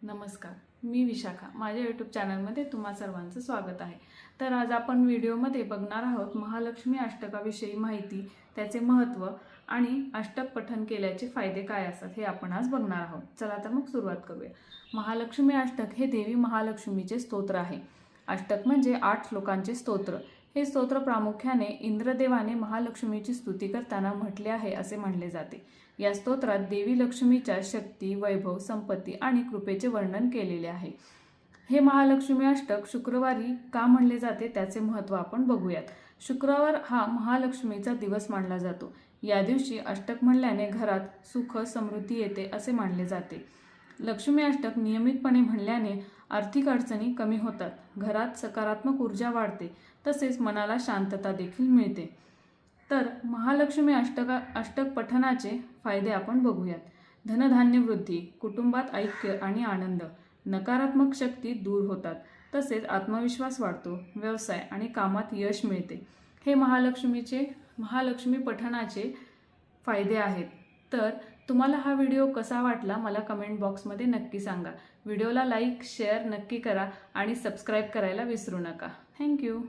नमस्कार, मी विशाखा. माझ्या यूट्यूब चॅनलमध्ये तुम्हा सर्वांचं स्वागत आहे. तर आज आपण व्हिडिओमध्ये बघणार आहोत महालक्ष्मी अष्टकाविषयी माहिती, त्याचे महत्त्व आणि अष्टक पठण केल्याचे फायदे काय असतात हे आपण आज बघणार आहोत. चला तर मग सुरुवात करूया. महालक्ष्मी अष्टक हे देवी महालक्ष्मीचे स्तोत्र आहे. अष्टक म्हणजे 8 श्लोकांचे स्तोत्र. हे स्तोत्र प्रामुख्याने इंद्रदेवाने महालक्ष्मीची स्तुती करताना म्हटले आहे असे मानले जाते. या स्तोत्रात देवी लक्ष्मीच्या शक्ती, वैभव, संपत्ती आणि कृपेचे वर्णन केलेले आहे. हे महालक्ष्मी अष्टक शुक्रवारी का म्हणले जाते त्याचे महत्त्व आपण बघूयात. शुक्रवार हा महालक्ष्मीचा दिवस मानला जातो. या दिवशी अष्टक म्हणल्याने घरात सुख समृद्धी येते असे मानले जाते. लक्ष्मी अष्टक नियमितपणे म्हणल्याने आर्थिक अडचणी कमी होतात, घरात सकारात्मक ऊर्जा वाढते, तसेच मनाला शांतता देखील मिळते. तर महालक्ष्मी अष्टक पठणाचे फायदे आपण बघूयात. धनधान्य वृद्धी, कुटुंबात ऐक्य आणि आनंद, नकारात्मक शक्ती दूर होतात, तसेच आत्मविश्वास वाढतो, व्यवसाय आणि कामात यश मिळते. हे महालक्ष्मी पठणाचे फायदे आहेत. तर तुम्हाला हा व्हिडिओ कसा वाटला मला कमेंट बॉक्समध्ये नक्की सांगा. व्हिडिओला लाईक शेअर नक्की करा आणि सबस्क्राईब करायला विसरू नका. थँक्यू.